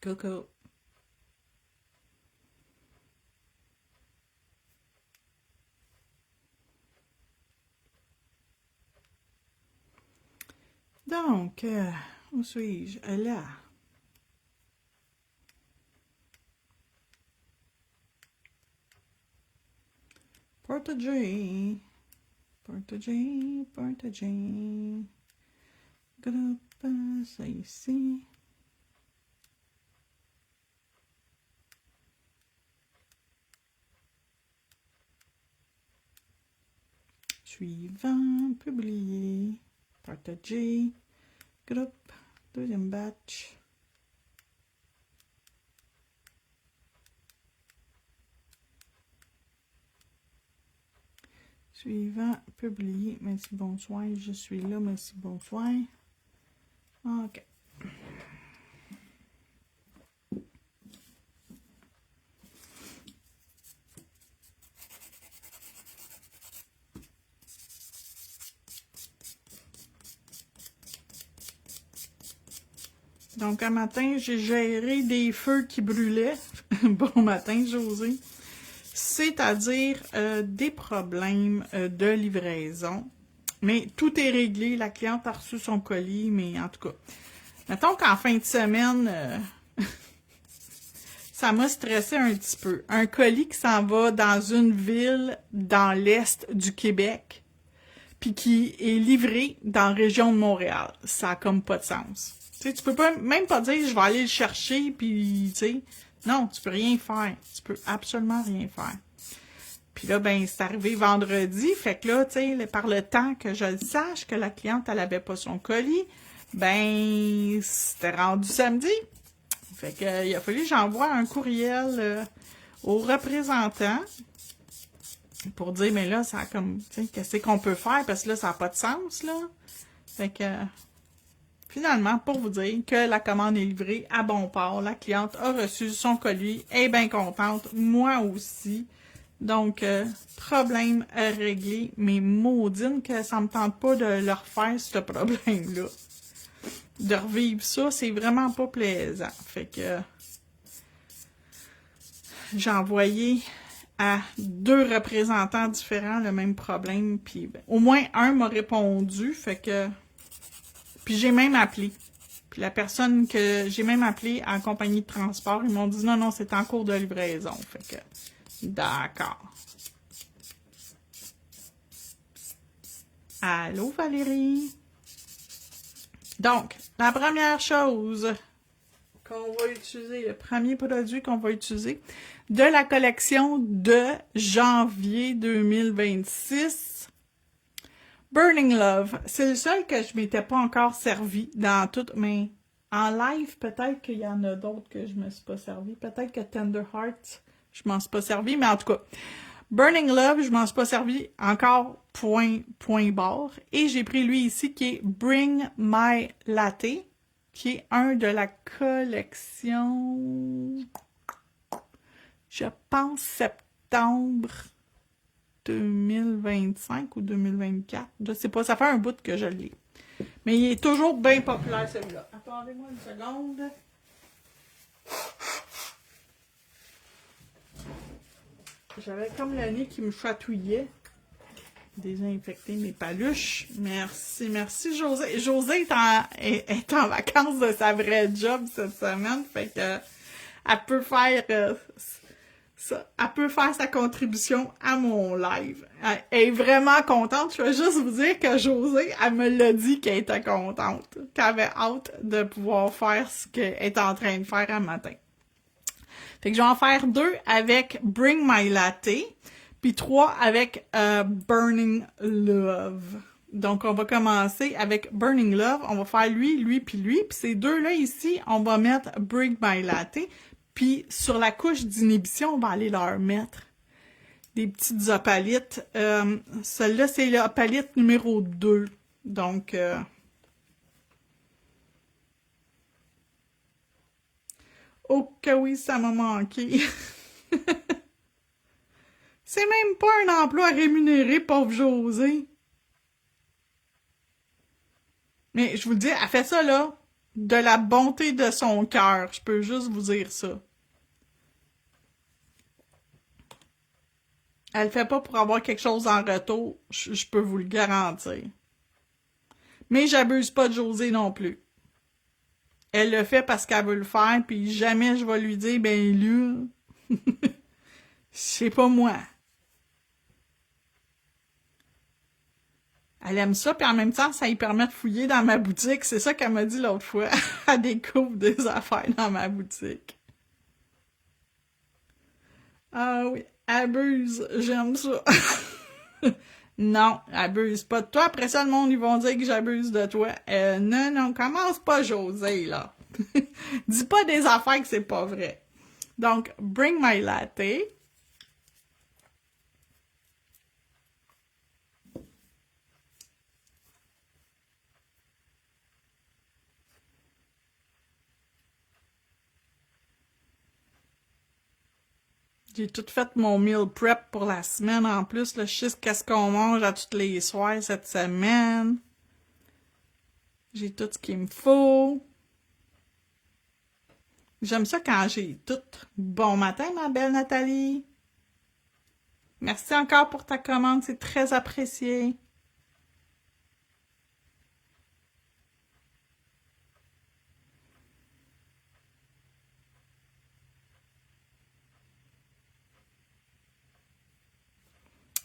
Coucou. Donc, où suis-je? Là. Portage. Portage, portage. Groupe, ça ici. Suivant, publier. Partager. Groupe, deuxième batch. Suivant, publier. Merci, bonsoir. Je suis là. Merci, bonsoir. OK. Donc, un matin, j'ai géré des feux qui brûlaient. Bon matin, José. C'est-à-dire des problèmes de livraison. Mais tout est réglé. La cliente a reçu son colis, mais en tout cas. Mettons qu'en fin de semaine, ça m'a stressé un petit peu. Un colis qui s'en va dans une ville dans l'est du Québec, puis qui est livré dans la région de Montréal. Ça a comme pas de sens. Tu sais, tu peux pas, même pas dire je vais aller le chercher, puis tu sais, non, tu peux rien faire. Tu peux absolument rien faire. Puis là, ben, c'est arrivé vendredi, fait que là, tu sais, par le temps que je le sache que la cliente, elle avait pas son colis, ben, c'était rendu samedi. Fait que, il a fallu que j'envoie un courriel au représentant pour dire, mais là, ça a comme, tu sais, qu'est-ce qu'on peut faire, parce que là, ça n'a pas de sens, là. Fait que, finalement, pour vous dire que la commande est livrée à bon port, la cliente a reçu son colis, elle est bien contente, moi aussi. Donc, problème à régler, mais maudine que ça me tente pas de leur refaire ce problème-là. De revivre ça, c'est vraiment pas plaisant. Fait que j'ai envoyé à 2 représentants différents le même problème, puis ben, au moins un m'a répondu, fait que puis j'ai même appelé. Puis la personne que j'ai même appelé en compagnie de transport, ils m'ont dit non, c'est en cours de livraison. Fait que d'accord. Allô Valérie? Donc, la première chose qu'on va utiliser, le premier produit qu'on va utiliser de la collection de janvier 2026, Burning Love. C'est le seul que je m'étais pas encore servi dans toutes mes... En live, peut-être qu'il y en a d'autres que je me suis pas servi. Peut-être que Tender Heart, je m'en suis pas servi, mais en tout cas, Burning Love, je m'en suis pas servi encore, point barre. Et j'ai pris lui ici qui est Bring My Latte, qui est un de la collection, je pense, septembre 2025 ou 2024. Je sais pas, ça fait un bout que je l'ai. Mais il est toujours bien populaire, celui-là. Attendez-moi une seconde. J'avais comme le nez qui me chatouillait. Désinfecter mes paluches. Merci, merci José. José est en vacances de sa vraie job cette semaine. Fait que elle peut faire elle peut faire sa contribution à mon live. Elle est vraiment contente. Je veux juste vous dire que José, elle me l'a dit qu'elle était contente. Qu'elle avait hâte de pouvoir faire ce qu'elle est en train de faire un matin. Fait que je vais en faire 2 avec Bring My Latte, puis 3 avec Burning Love. Donc, on va commencer avec Burning Love. On va faire lui, puis ces 2-là ici, on va mettre Bring My Latte. Puis, sur la couche d'inhibition, on va aller leur mettre des petites opalites. Celle-là, c'est l'opalite numéro 2. Donc, oh que oui, ça m'a manqué. C'est même pas un emploi rémunéré, pauvre José. Mais je vous le dis, elle fait ça là de la bonté de son cœur. Je peux juste vous dire ça. Elle le fait pas pour avoir quelque chose en retour, je peux vous le garantir. Mais j'abuse pas de Josée non plus. Elle le fait parce qu'elle veut le faire, puis jamais je vais lui dire, ben là, c'est pas moi. Elle aime ça, puis en même temps, ça lui permet de fouiller dans ma boutique. C'est ça qu'elle m'a dit l'autre fois. Elle découvre des affaires dans ma boutique. Ah oui, abuse, j'aime ça. Non, abuse pas de toi. Après ça, le monde, ils vont dire que j'abuse de toi. Non, commence pas, Josée, là. Dis pas des affaires que c'est pas vrai. Donc, bring my latte. J'ai tout fait mon meal prep pour la semaine en plus. Là, je sais qu'est-ce qu'on mange à tous les soirs cette semaine. J'ai tout ce qu'il me faut. J'aime ça quand j'ai tout. Bon matin, ma belle Nathalie. Merci encore pour ta commande, c'est très apprécié.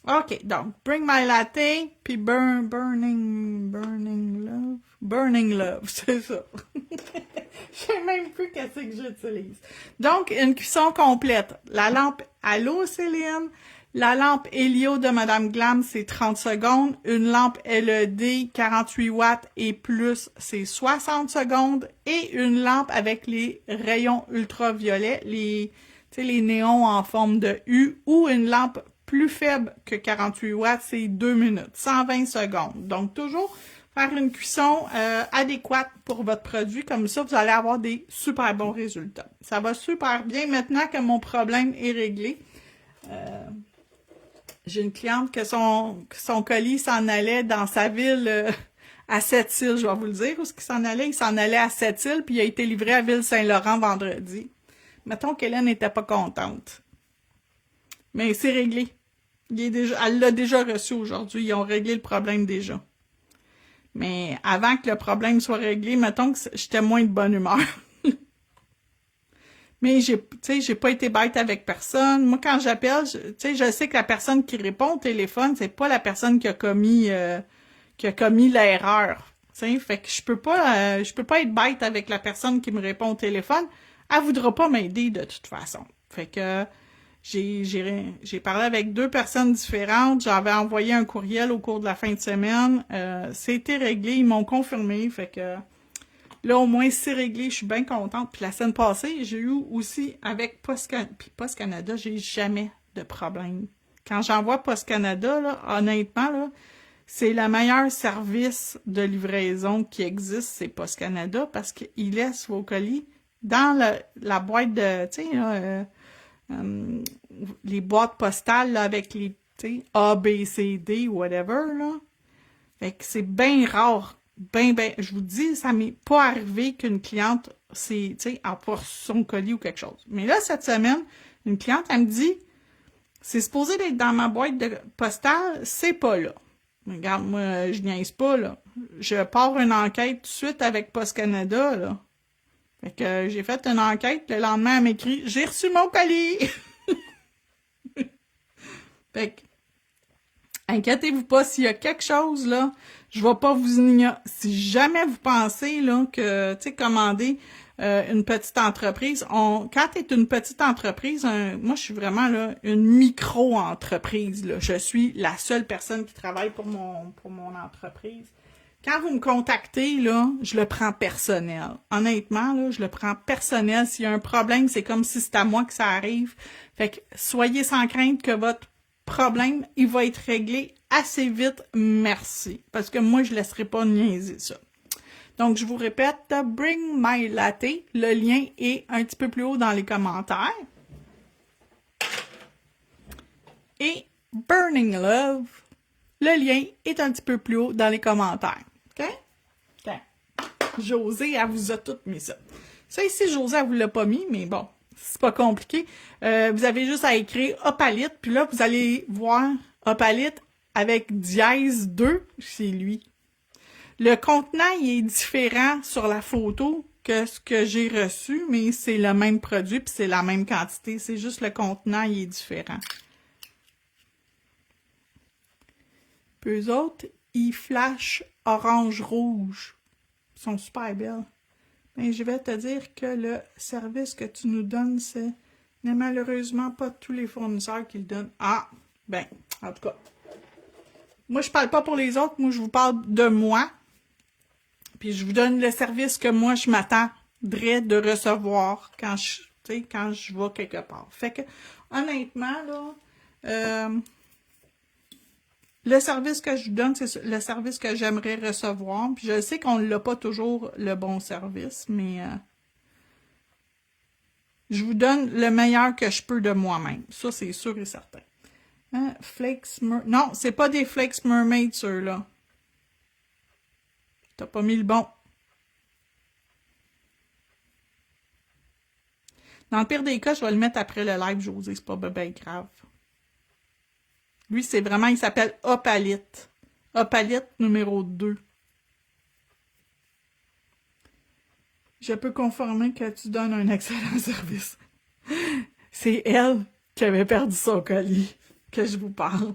OK, donc, Bring My Latte, puis Burning Love. Burning Love, c'est ça. Je sais même plus qu'est-ce que j'utilise. Donc, une cuisson complète. La lampe Allô Céline, la lampe Helio de Madame Glam, c'est 30 secondes. Une lampe LED 48 watts et plus, c'est 60 secondes. Et une lampe avec les rayons ultraviolets, les néons en forme de U, ou une lampe plus faible que 48 watts, c'est 2 minutes, 120 secondes. Donc, toujours faire une cuisson adéquate pour votre produit. Comme ça, vous allez avoir des super bons résultats. Ça va super bien maintenant que mon problème est réglé. J'ai une cliente que son colis s'en allait dans sa ville à Sept-Îles, je vais vous le dire. Où est-ce qu'il s'en allait? Il s'en allait à Sept-Îles, puis il a été livré à Ville-Saint-Laurent vendredi. Mettons qu'Hélène n'était pas contente. Mais c'est réglé. Elle l'a déjà reçu aujourd'hui. Ils ont réglé le problème déjà. Mais avant que le problème soit réglé, mettons que j'étais moins de bonne humeur. Mais j'ai pas été bête avec personne. Moi, quand j'appelle, je sais que la personne qui répond au téléphone, c'est pas la personne qui a commis l'erreur. Fait que je peux pas être bête avec la personne qui me répond au téléphone. Elle voudra pas m'aider de toute façon. Fait que j'ai parlé avec 2 personnes différentes. J'avais envoyé un courriel au cours de la fin de semaine. C'était réglé. Ils m'ont confirmé. Fait que là, au moins, c'est réglé. Je suis bien contente. Puis la semaine passée, j'ai eu aussi avec Post Canada, j'ai jamais de problème. Quand j'envoie Post Canada, là, honnêtement, là, c'est le meilleur service de livraison qui existe, c'est Post Canada, parce qu'ils laissent vos colis dans la boîte de, les boîtes postales là, avec les A, B, C, D, whatever, là. Fait que c'est bien rare. Je vous dis, ça m'est pas arrivé qu'une cliente, emporte son colis ou quelque chose. Mais là, cette semaine, une cliente, elle me dit, c'est supposé d'être dans ma boîte de postale, c'est pas là. Regarde, moi, je niaise pas, là. Je pars une enquête tout de suite avec Post Canada, là. Fait que j'ai fait une enquête, le lendemain, elle m'écrit « J'ai reçu mon colis! » Fait que, inquiétez-vous pas, s'il y a quelque chose, là, je vais pas vous ignorer. Si jamais vous pensez, là, que, commander une petite entreprise, quand tu es une petite entreprise, moi, je suis vraiment, là, une micro-entreprise, là. Je suis la seule personne qui travaille pour mon entreprise. Quand vous me contactez, là, je le prends personnel. Honnêtement, là, je le prends personnel. S'il y a un problème, c'est comme si c'était à moi que ça arrive. Fait que soyez sans crainte que votre problème, il va être réglé assez vite. Merci. Parce que moi, je laisserai pas niaiser ça. Donc, je vous répète, Bring My Latte. Le lien est un petit peu plus haut dans les commentaires. Et Burning Love. Le lien est un petit peu plus haut dans les commentaires. OK? OK. Josée, elle vous a tout mis ça. Ça ici, Josée, elle vous l'a pas mis, mais bon, c'est pas compliqué. Vous avez juste à écrire Opalite, puis là, vous allez voir Opalite avec dièse 2, c'est lui. Le contenant, il est différent sur la photo que ce que j'ai reçu, mais c'est le même produit, puis c'est la même quantité. C'est juste le contenant, il est différent. Puis eux autres, ils flashent orange-rouge. Ils sont super belles. Mais je vais te dire que le service que tu nous donnes, c'est n'est malheureusement pas tous les fournisseurs qui le donnent. Ah, ben, en tout cas. Moi, je parle pas pour les autres, moi, je vous parle de moi. Puis je vous donne le service que moi, je m'attendrais de recevoir quand je vais quelque part. Fait que, honnêtement, là, le service que je vous donne, c'est le service que j'aimerais recevoir. Puis je sais qu'on n'a pas toujours le bon service, mais je vous donne le meilleur que je peux de moi-même. Ça, c'est sûr et certain. Hein? Non, c'est pas des Flakes Mermaid, ceux-là. T'as pas mis le bon. Dans le pire des cas, je vais le mettre après le live, José. C'est pas bien grave. Lui, c'est vraiment, il s'appelle Opalite. Opalite numéro 2. Je peux confirmer que tu donnes un excellent service. C'est elle qui avait perdu son colis que je vous parle.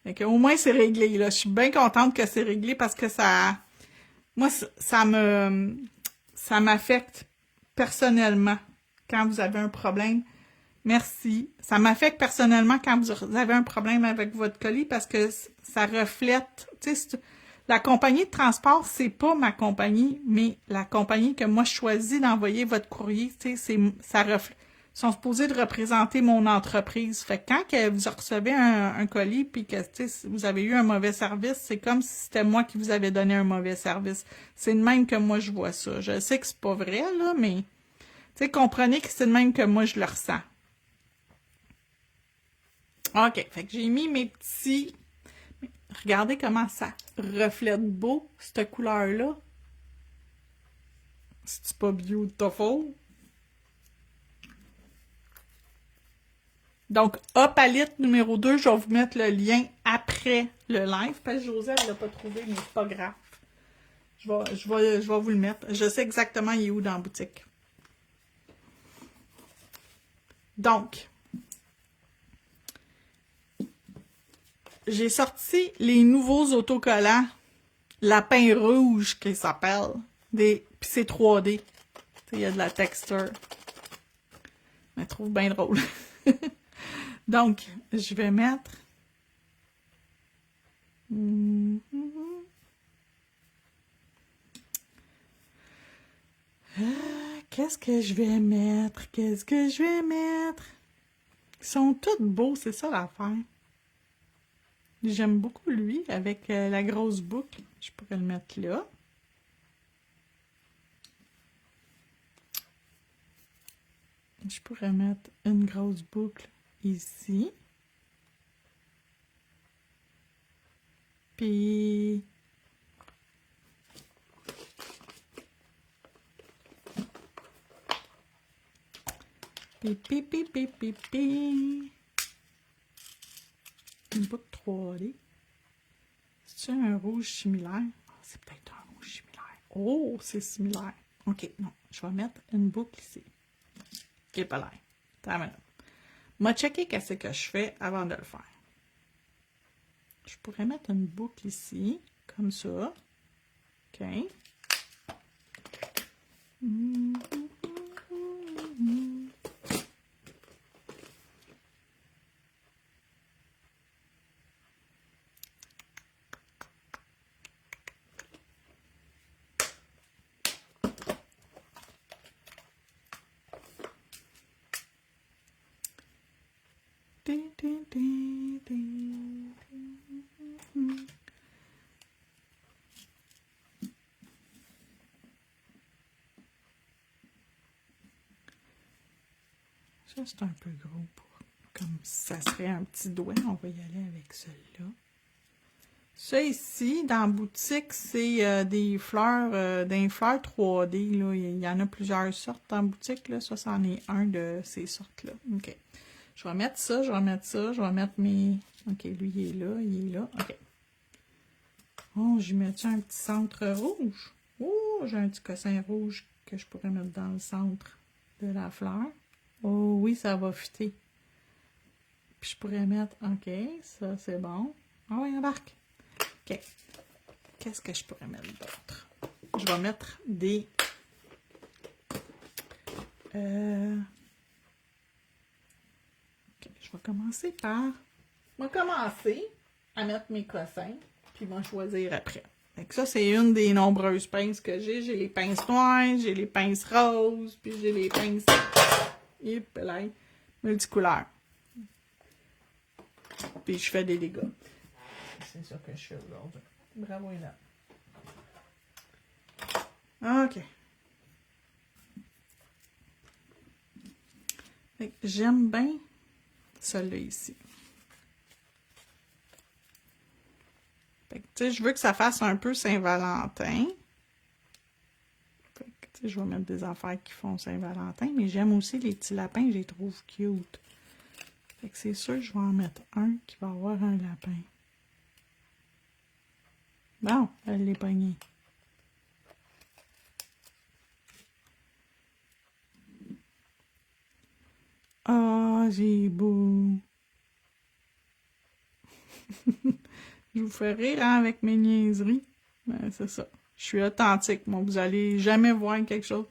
Fait que, au moins, c'est réglé, là. Je suis bien contente que c'est réglé parce que moi, ça m'affecte personnellement quand vous avez un problème. Merci. Ça m'affecte personnellement quand vous avez un problème avec votre colis parce que ça reflète, tu sais, la compagnie de transport, c'est pas ma compagnie, mais la compagnie que moi je choisis d'envoyer votre courrier, tu sais, ça reflète. Ils sont supposés de représenter mon entreprise. Fait que quand que vous recevez un colis puis que vous avez eu un mauvais service, c'est comme si c'était moi qui vous avais donné un mauvais service. C'est de même que moi je vois ça. Je sais que c'est pas vrai, là, mais tu sais, comprenez que c'est de même que moi je le ressens. OK, fait que j'ai mis mes petits... Regardez comment ça reflète beau, cette couleur-là. C'est pas beautiful? Donc, Opalite numéro 2, je vais vous mettre le lien après le live, parce que Josée, elle l'a pas trouvé, mais c'est pas grave. Je vais vous le mettre. Je sais exactement il est où dans la boutique. Donc, j'ai sorti les nouveaux autocollants Lapin Rouge, qui s'appelle. Puis c'est 3D. Il y a de la texture. Je me trouve bien drôle. Donc, je vais mettre... Qu'est-ce que je vais mettre? Qu'est-ce que je vais mettre? Ils sont tous beaux, c'est ça l'affaire. J'aime beaucoup lui, avec la grosse boucle. Je pourrais le mettre là. Je pourrais mettre une grosse boucle ici. Puis... Pi. Une boucle 3D. C'est un rouge similaire? Oh, c'est peut-être un rouge similaire. Oh, c'est similaire. OK, non. Je vais mettre une boucle ici. Qui est pas l'air. Attends une minute. M'a checké qu'est-ce que je fais avant de le faire. Je pourrais mettre une boucle ici, comme ça. OK. Ça, c'est un peu gros pour... Comme ça serait un petit doigt, on va y aller avec celui-là. Ça ici, dans la boutique, c'est des fleurs, des fleurs 3D, là. Il y en a plusieurs sortes dans la boutique, là. Ça, c'en est un de ces sortes-là. OK. Je vais mettre ça, je vais mettre ça, je vais mettre mes... OK, lui, il est là, il est là. OK. Oh, j'y mets-tu un petit centre rouge? Oh, j'ai un petit cossin rouge que je pourrais mettre dans le centre de la fleur. Oh oui, ça va fitter. Puis je pourrais mettre... OK, ça, c'est bon. Ah oui, embarque. OK. Qu'est-ce que je pourrais mettre d'autre? Je vais mettre des... OK, je vais commencer par... Je vais commencer à mettre mes cossins, puis je vais choisir après. Fait que ça, c'est une des nombreuses pinces que j'ai. J'ai les pinces noires, j'ai les pinces roses, puis j'ai les pinces... Hip là, multicouleurs. Puis je fais des dégâts. C'est ça que je fais aujourd'hui. Bravo, Hélène. OK. Fait que j'aime bien celui-là ici. Fait que, tu sais, je veux que ça fasse un peu Saint-Valentin. Fait que, tu sais, je vais mettre des affaires qui font Saint-Valentin, mais j'aime aussi les petits lapins, je les trouve cute. Fait que c'est sûr que je vais en mettre un qui va avoir un lapin. Bon, elle l'est pognée. Ah, c'est beau. Je vous fais rire hein, avec mes niaiseries. Ben, c'est ça. Je suis authentique, moi. Vous allez jamais voir quelque chose.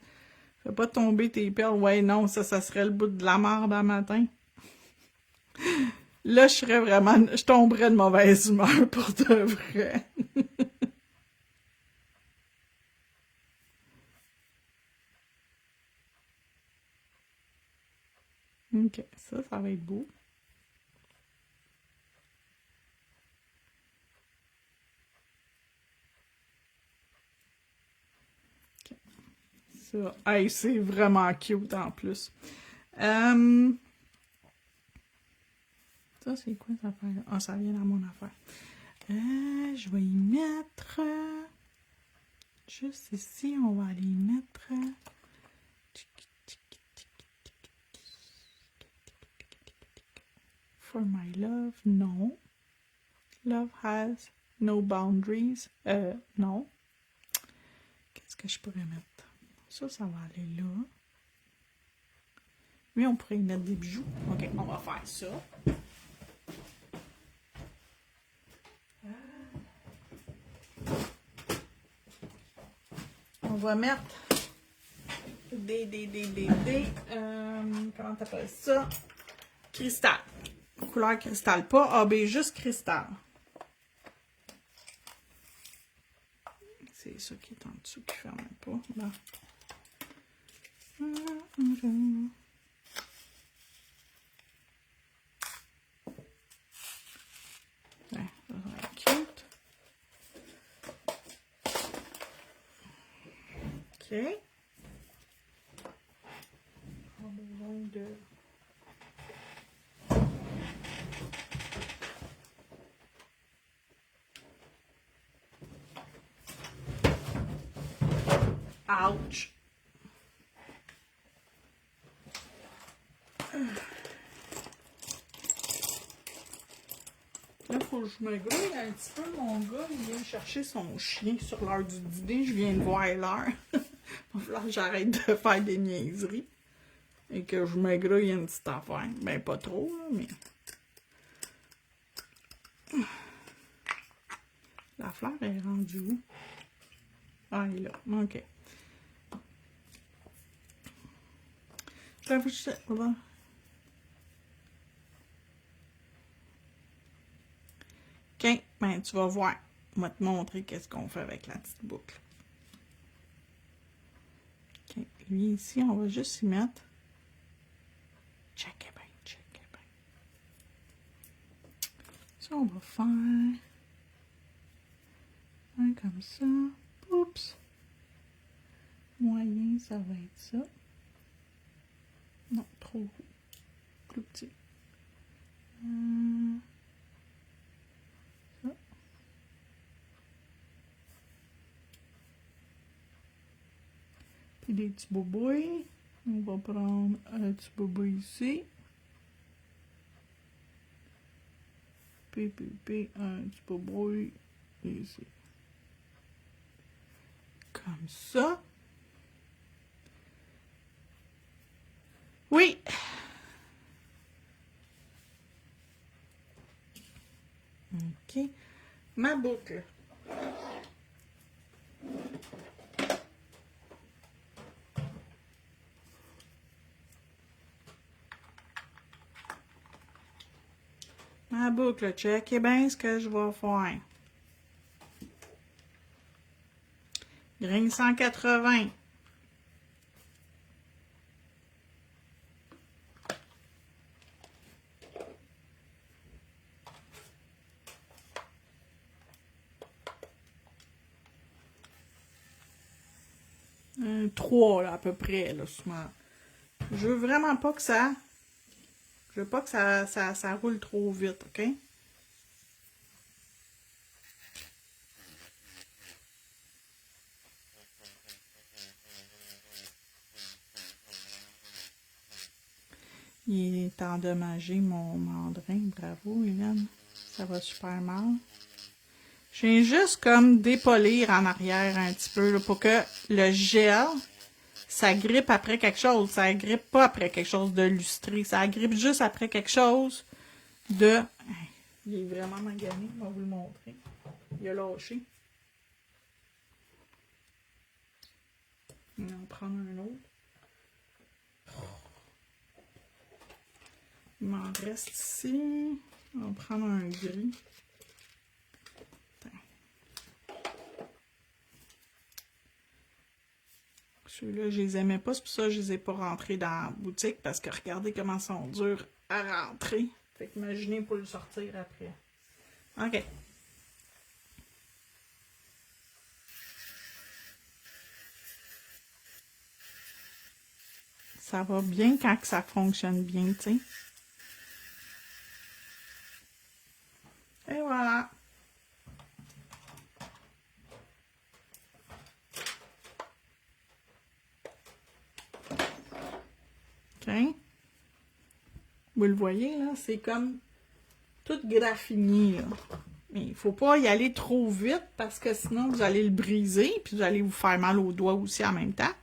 Fais pas tomber tes perles. Ouais, non, ça serait le bout de la merde à matin. Là, je tomberais de mauvaise humeur pour de vrai. OK, ça va être beau. OK. Ça, hey, c'est vraiment cute en plus. Ça, c'est quoi cette affaire-là? Ah, ça vient dans mon affaire. Je vais y mettre... juste ici, on va aller y mettre... For my love, non. Love has no boundaries. Non. Qu'est-ce que je pourrais mettre? Ça va aller là. Oui, on pourrait y mettre des bijoux. OK, on va faire ça. On va mettre comment t'appelles ça? Cristal. Couleur cristal, pas AB, juste cristal. C'est ça qui est en dessous qui ferme pas. Là. Ouais, ça va être cute. OK. On a besoin de... Ouch! Là, il faut que je me grouille un petit peu. Mon gars, il vient chercher son chien sur l'heure du dîner. Je viens de voir l'heure. Il va falloir que j'arrête de faire des niaiseries. Et que je me grouille une petite affaire. Ben, pas trop, là, mais... La fleur est rendue où? Ah, elle est là. OK. Là. OK, ben tu vas voir. On va te montrer qu'est-ce qu'on fait avec la petite boucle. OK, lui ici, on va juste y mettre. Check it bien, check it bien. Ça, on va faire un comme ça. Oups. Moyen, ça va être ça. Non, trop plus petit. Ça. Puis des petits bobouilles. On va prendre un petit bobo ici. Puis, un petit bobouille ici. Comme ça. Oui. OK. Ma boucle. Ma boucle, checkez bien ce que je vais faire. Grain 180. Un 3, là, à peu près, là, souvent. Je veux vraiment pas que ça... Je veux pas que ça roule trop vite, OK? Il est endommagé, mon mandrin. Bravo, Hélène. Ça va super mal. Je viens juste comme dépolir en arrière un petit peu là, pour que le gel, ça grippe après quelque chose. Ça grippe pas après quelque chose de lustré. Ça grippe juste après quelque chose de... Il est vraiment magané. On va vous le montrer. Il a lâché. On va en prendre un autre. Il m'en reste ici. On va prendre un gris. Ceux-là, je les aimais pas, c'est pour ça que je les ai pas rentrés dans la boutique, parce que regardez comment ils sont durs à rentrer. Fait que imaginez pour le sortir après. OK. Ça va bien quand ça fonctionne bien, tu sais. Et voilà. OK. Vous le voyez, là, c'est comme tout graffiné, là. Mais il faut pas y aller trop vite parce que sinon vous allez le briser puis vous allez vous faire mal aux doigts aussi en même temps.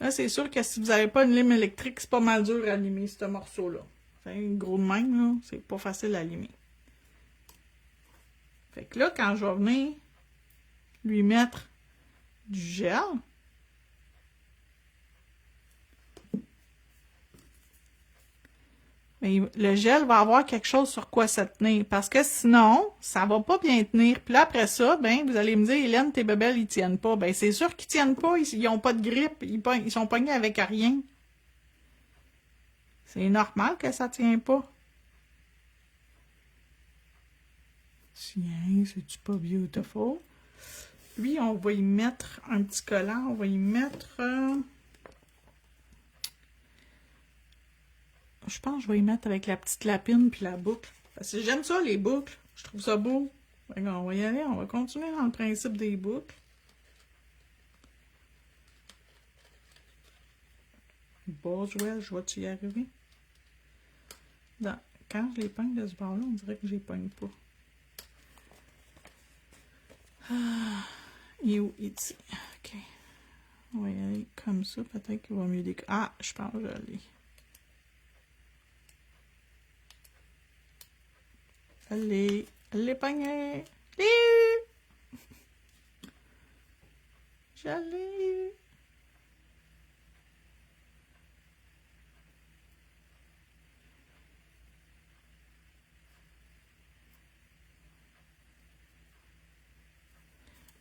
Là, c'est sûr que si vous n'avez pas une lime électrique, c'est pas mal dur à limer ce morceau-là. C'est gros de même, là, c'est pas facile à limer. Fait que là, quand je vais venir lui mettre du gel, mais le gel va avoir quelque chose sur quoi se tenir. Parce que sinon, ça va pas bien tenir. Puis là, après ça, ben, vous allez me dire, Hélène, tes bébelles, ils tiennent pas. Ben, c'est sûr qu'ils tiennent pas. Ils ont pas de grippe. Ils sont pognés avec rien. C'est normal que ça tient pas. Tiens, c'est-tu pas beautiful? Lui, on va y mettre un petit collant. On va y mettre... Je pense que je vais y mettre avec la petite lapine puis la boucle. Parce que j'aime ça, les boucles. Je trouve ça beau. Fait qu'on va y aller. On va continuer dans le principe des boucles. Boswell, je vais-tu y arriver? Quand je les pogne de ce bord-là, on dirait que je les pogne pas. Il est où? Ici. OK. On va y aller comme ça. Peut-être qu'il va mieux décoller. Ah, je pense que je l'ai. Allez, allez, pogné! J'allais!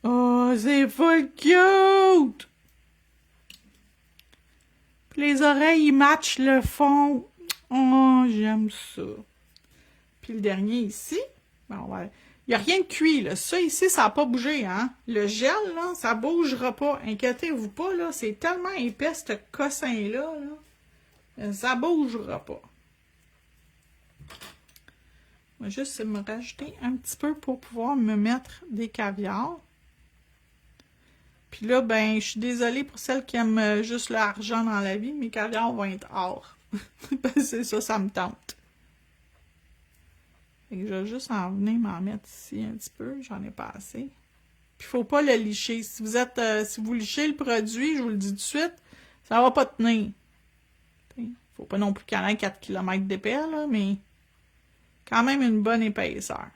Oh, c'est full cute! Puis les oreilles, ils matchent le fond. Oh, j'aime ça. Puis le dernier ici, bon, ouais. Il n'y a rien de cuit, là. Ça ici, ça n'a pas bougé, hein. Le gel, là, ça ne bougera pas. Inquiétez-vous pas, là. C'est tellement épais, ce cossin-là, là. Ça ne bougera pas. Je vais juste me rajouter un petit peu pour pouvoir me mettre des caviars. Puis là, ben, je suis désolée pour celles qui aiment juste l'argent dans la vie, mes caviars vont être or. Ben, c'est ça, ça me tente. Fait que je vais juste en venir m'en mettre ici un petit peu, j'en ai pas assez. Puis faut pas le licher. Si vous êtes, si vous lichez le produit, je vous le dis tout de suite, ça va pas tenir. T'sais, faut pas non plus qu'il y en ait 4 km d'épais, là, mais quand même une bonne épaisseur.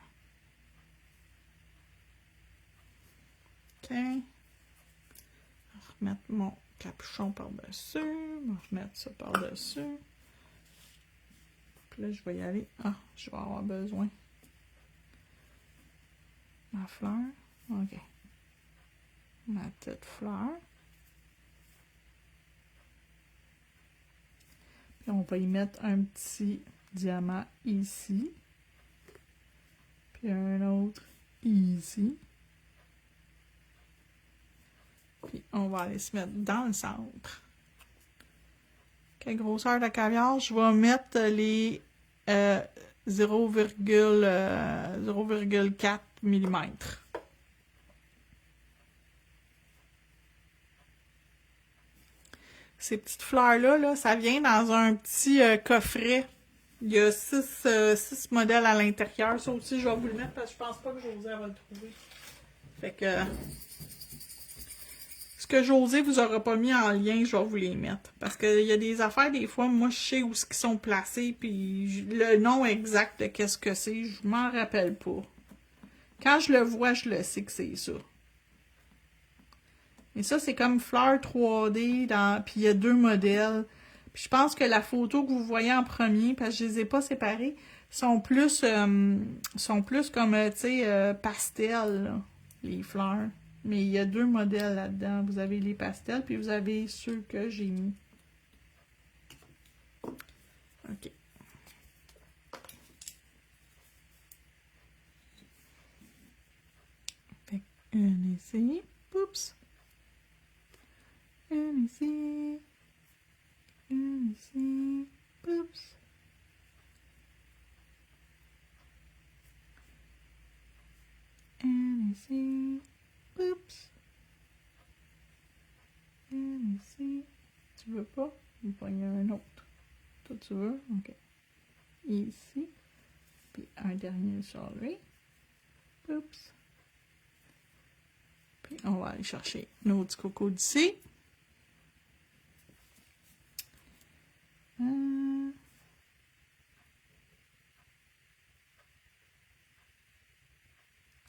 OK. Remettre mon capuchon par-dessus. Je vais remettre ça par-dessus. Puis là, je vais y aller. Ah, je vais avoir besoin. Ma fleur. OK. Ma petite fleur. Puis on va y mettre un petit diamant ici. Puis un autre ici. Puis on va aller se mettre dans le centre. Quelle grosseur de caviar? Je vais mettre les 0,4 mm. Ces petites fleurs-là, là, ça vient dans un petit coffret. Il y a 6 modèles à l'intérieur. Ça aussi, je vais vous le mettre parce que je pense pas que José va le trouver. Fait que ce que José vous aura pas mis en lien, je vais vous les mettre. Parce qu'il y a des affaires, des fois, moi, je sais où ils sont placés, puis le nom exact de qu'est-ce que c'est, je m'en rappelle pas. Quand je le vois, je le sais que c'est ça. Et ça, c'est comme fleur 3D, puis il y a 2 modèles. Puis je pense que la photo que vous voyez en premier, parce que je les ai pas séparés, sont plus comme, tu sais, pastel, là, les fleurs. Mais il y a 2 modèles là-dedans. Vous avez les pastels, puis vous avez ceux que j'ai mis. OK. Fait un ici. Oups. Un ici. Un ici. Oups. Un ici. Oups. Un ici. Tu veux pas? Il y a un autre. Toi, tu veux? OK. Ici. Puis un dernier sur lui. Oups. Puis on va aller chercher nos petits cocos d'ici.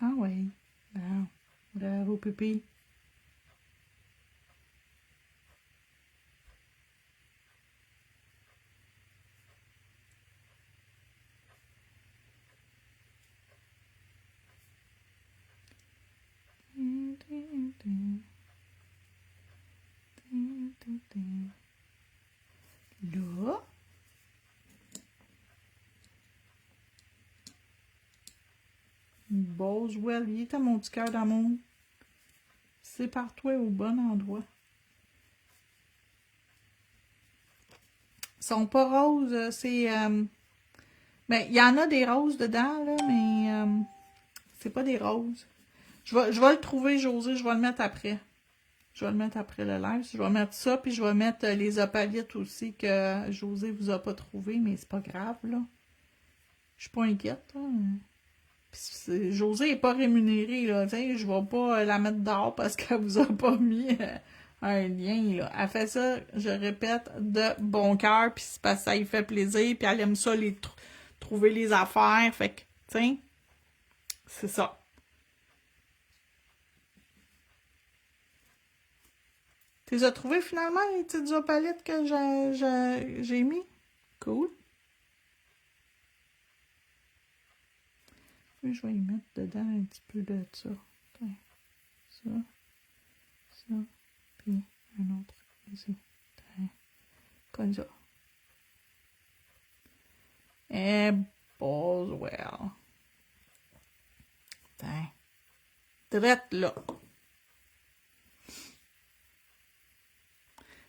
Ah ouais. Bon. Bravo, Pipi. Là. Boswell, il est à mon petit cœur d'amour. C'est par toi au bon endroit. Ils sont pas roses, c'est... ben, il y en a des roses dedans, là, mais c'est pas des roses. Je vais le trouver, José, je vais le mettre après. Je vais le mettre après le live. Je vais mettre ça, puis je vais mettre les opalites aussi que José vous a pas trouvé, mais c'est pas grave, là. Je suis pas inquiète, là. Puis José est pas rémunérée, là. T'sais, je vais pas la mettre dehors parce qu'elle vous a pas mis un lien, là. Elle fait ça, je répète, de bon cœur, puis c'est parce que ça lui fait plaisir, puis elle aime ça, trouver les affaires. Fait que, tiens, c'est ça. Tu les as trouvés finalement, les petites opalettes que j'ai mis? Cool. Puis je vais y mettre dedans un petit peu de ça. Ça, ça, puis un autre ici. Comme ça. Et Boswell. Drette là.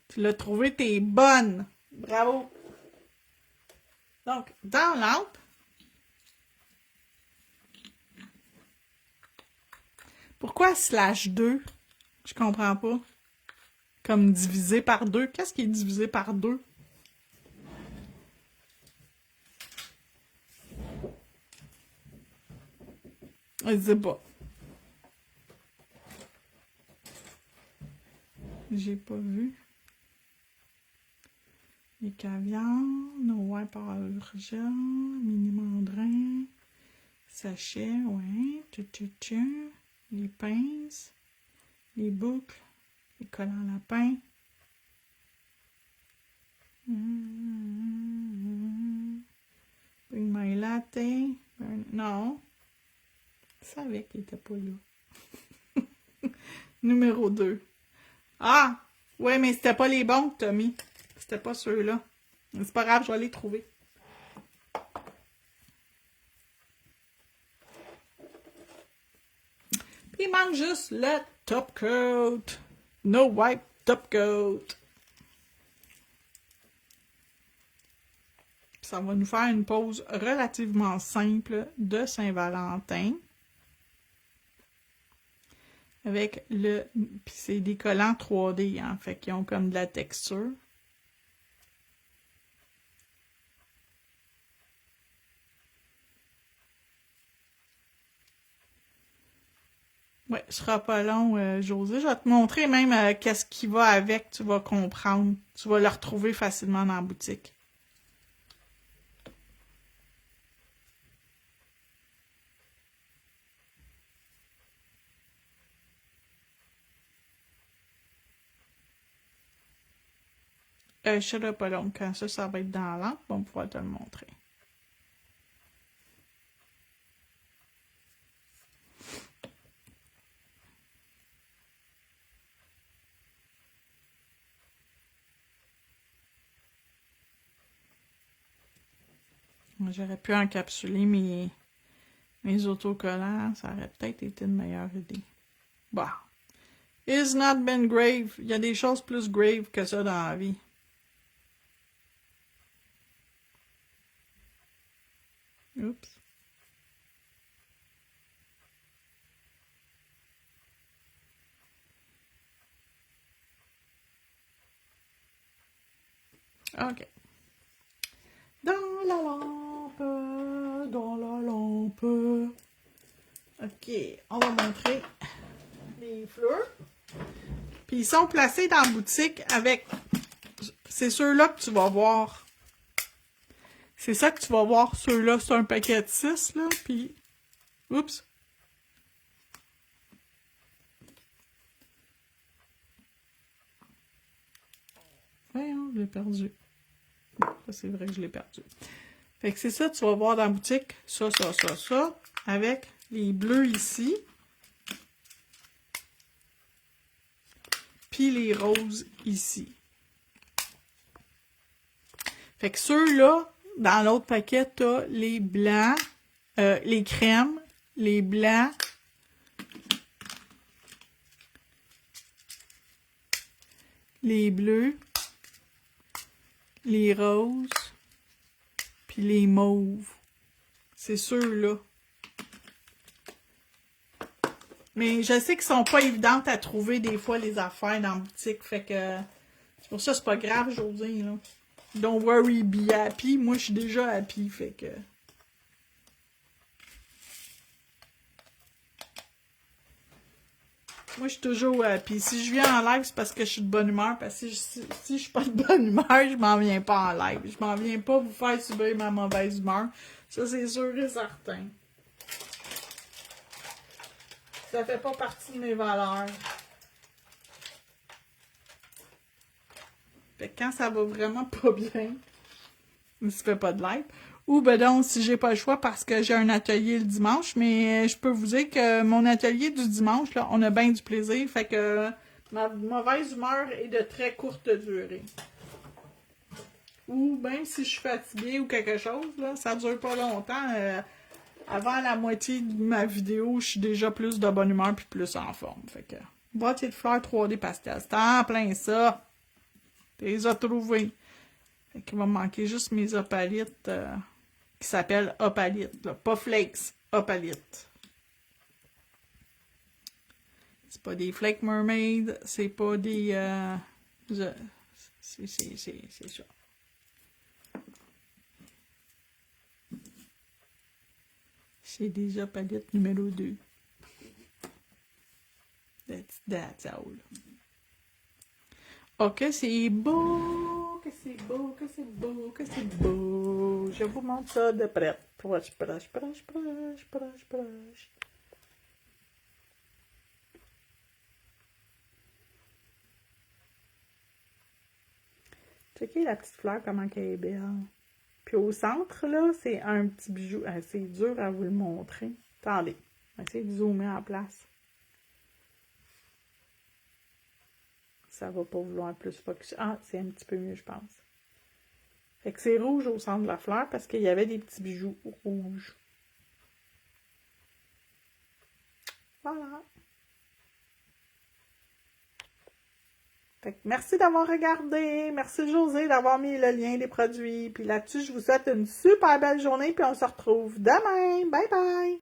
Tu l'as trouvé, t'es bonne. Bravo. Donc, dans l'ample, pourquoi /2? Je comprends pas. Comme divisé par 2. Qu'est-ce qui est divisé par 2? Je sais pas. J'ai pas vu. Les caviars, nos wipes à argent, mini mandrin, sachet, ouais, les pinces, les boucles, les collants lapins. Bring my latte. Non. Je savais qu'il était pas là. Numéro 2. Ah! Ouais, mais c'était pas les bons que t'as mis. C'était pas ceux-là. C'est pas grave, je vais les trouver. Puis il manque juste le top coat. No wipe top coat. Ça va nous faire une pause relativement simple de Saint-Valentin. Avec le... Puis c'est des collants 3D, hein. Fait qu'ils ont comme de la texture. Ouais, ce sera pas long, José. Je vais te montrer même qu'est-ce qui va avec. Tu vas comprendre. Tu vas le retrouver facilement dans la boutique. Je serai pas long. Quand ça va être dans la lampe, on va pouvoir te le montrer. J'aurais pu encapsuler mes autocollants. Ça aurait peut-être été une meilleure idée. Bah. Is not been grave. Il y a des choses plus graves que ça dans la vie. Oups. OK. Dans la lampe, dans la lampe. OK, on va montrer les fleurs. Puis ils sont placés dans la boutique avec... C'est ceux-là que tu vas voir. C'est ça que tu vas voir. Ceux-là, c'est un paquet de 6, là. Puis... Oups. Voyons, je l'ai perdu. Ça, c'est vrai que je l'ai perdu. Fait que c'est ça, tu vas voir dans la boutique. Ça, avec les bleus ici. Puis les roses ici. Fait que ceux-là, dans l'autre paquet, t'as les blancs, les crèmes, les blancs, les bleus, les roses, puis les mauves. C'est ceux-là. Mais je sais qu'ils sont pas évidentes à trouver des fois les affaires dans la boutique. Fait que c'est pour ça que c'est pas grave, José, là. Don't worry, be happy. Moi, je suis déjà happy, fait que... Moi, je suis toujours happy. Si je viens en live, c'est parce que je suis de bonne humeur. Parce que si je suis pas de bonne humeur, je m'en viens pas en live. Je m'en viens pas vous faire subir ma mauvaise humeur. Ça, c'est sûr et certain. Ça fait pas partie de mes valeurs. Fait que quand ça va vraiment pas bien, je fais pas de live. Ou ben donc, si j'ai pas le choix parce que j'ai un atelier le dimanche, mais je peux vous dire que mon atelier du dimanche, là, on a bien du plaisir. Fait que ma mauvaise humeur est de très courte durée. Ou même si je suis fatiguée ou quelque chose, là, ça dure pas longtemps. Avant la moitié de ma vidéo, je suis déjà plus de bonne humeur puis plus en forme. Fait que boîtier de fleurs 3D pastel, c'est en plein ça. Tu les as trouvés. Fait qu'il va me manquer juste mes opalites qui s'appellent opalites. Là. Pas flakes, opalites. C'est pas des Flake Mermaid, c'est pas des... c'est ça. C'est déjà palette numéro 2. That's all. Oh, que c'est beau, que c'est beau, que c'est beau, que c'est beau. Je vous montre ça de près. Proche. Checkez la petite fleur, comment elle est belle. Puis au centre, là, c'est un petit bijou. C'est dur à vous le montrer. Attendez, on va essayer de zoomer en place. Ça va pas vouloir plus focus. Ah, c'est un petit peu mieux, je pense. Fait que c'est rouge au centre de la fleur parce qu'il y avait des petits bijoux rouges. Voilà. Fait que merci d'avoir regardé. Merci José d'avoir mis le lien des produits. Puis là-dessus, je vous souhaite une super belle journée. Puis on se retrouve demain. Bye bye!